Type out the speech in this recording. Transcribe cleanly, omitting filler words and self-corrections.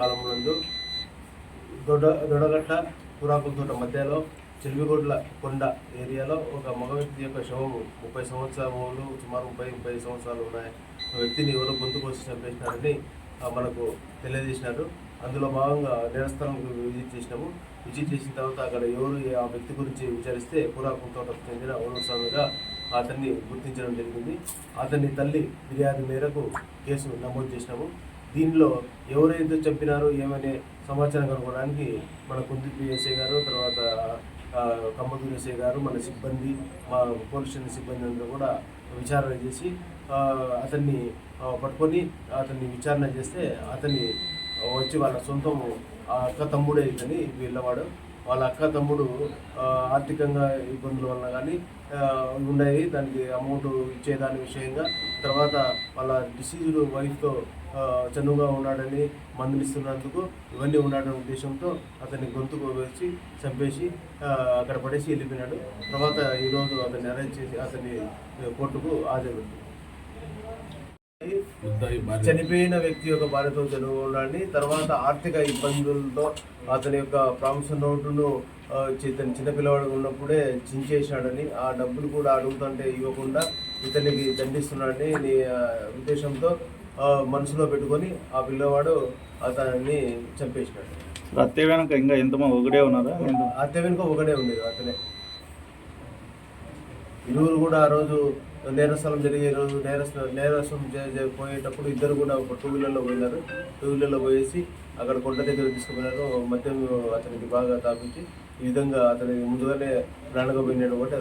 కాలంలో దొడగట్ల కూరాకుల తోట మధ్యలో చెల్విగొడ్ల కొండ ఏరియాలో ఒక మగ వ్యక్తి యొక్క శవము 30 సంవత్సరాలు సుమారు 30 సంవత్సరాలు ఉన్నాయి వ్యక్తిని ఎవరో గొంతు కోసి చంపేసినారని మనకు తెలియజేసినారు. అందులో భాగంగా నేరస్థలంకు విజిట్ చేసినాము. విజిట్ చేసిన తర్వాత అక్కడ ఎవరు ఆ వ్యక్తి గురించి విచారిస్తే కూరాకుల తోటకు చెందిన ఓనర్స్వామిగా అతన్ని గుర్తించడం జరిగింది. అతని తల్లి ఫిర్యాదు మేరకు కేసు నమోదు చేసినాము. దీనిలో ఎవరైతే చంపినారో ఏమనే సమాచారం కనుక్కోవడానికి మన కుంది పిఎస్ఐ గారు, తర్వాత కమ్మదూరు ఎస్ఐ గారు, మన సిబ్బంది, మా పోలీస్ స్టేషన్ సిబ్బంది అందరూ కూడా విచారణ చేసి అతన్ని పట్టుకొని అతన్ని విచారణ చేస్తే అతన్ని వచ్చి వాళ్ళ సొంతము అక్క తమ్ముడే ఇతని వీళ్ళవాడు. వాళ్ళ అక్క తమ్ముడు ఆర్థికంగా ఇబ్బందుల వలన కానీ ఉన్నాయి, దానికి అమౌంట్ ఇచ్చేదాని విషయంగా, తర్వాత వాళ్ళ డిసీజ్డ్ వైఫ్తో చనువుగా ఉన్నాడని మందులిస్తున్నందుకు ఇవన్నీ ఉన్నాడనే ఉద్దేశంతో అతన్ని గొంతుకు వేసి చంపేసి అక్కడ పడేసి వెళ్ళిపోయినాడు. తర్వాత ఈరోజు అతన్ని అరెస్ట్ చేసి అతన్ని కోర్టుకు హాజరుపెట్టింది. చనిపోయిన వ్యక్తి యొక్క భార్యతో చదువుకోవడాన్ని, తర్వాత ఆర్థిక ఇబ్బందులతో అతని యొక్క ప్రామిసరీ నోటును ఇతని చిన్నపిల్లవాడు ఉన్నప్పుడే చించేశాడని, ఆ డబ్బులు కూడా అడుగుతుంటే ఇవ్వకుండా ఇతనికి దండిస్తున్నాడని ఉద్దేశంతో మనసులో పెట్టుకొని ఆ పిల్లవాడు అతన్ని చంపేసినాడు. హత్య వెనుక ఇంకా ఎంతమంది ఒకటే ఉన్నారా? హత్య వెనుక ఒకటే ఉండేది అతనే. ఇరువురు కూడా ఆ రోజు నేరస్థలం జరిగే రోజు నేరస్థలం పోయేటప్పుడు ఇద్దరు కూడా ఒక 2 వీలర్లో పోయినారు. 2 వీలర్లో పోయేసి అక్కడ కొండ దగ్గర తీసుకుపోయినారు. మద్యం అతనికి బాగా తాపించి ఈ విధంగా అతనికి ముందుగానే ప్రాణంగా పోయినాడు. కాబట్టి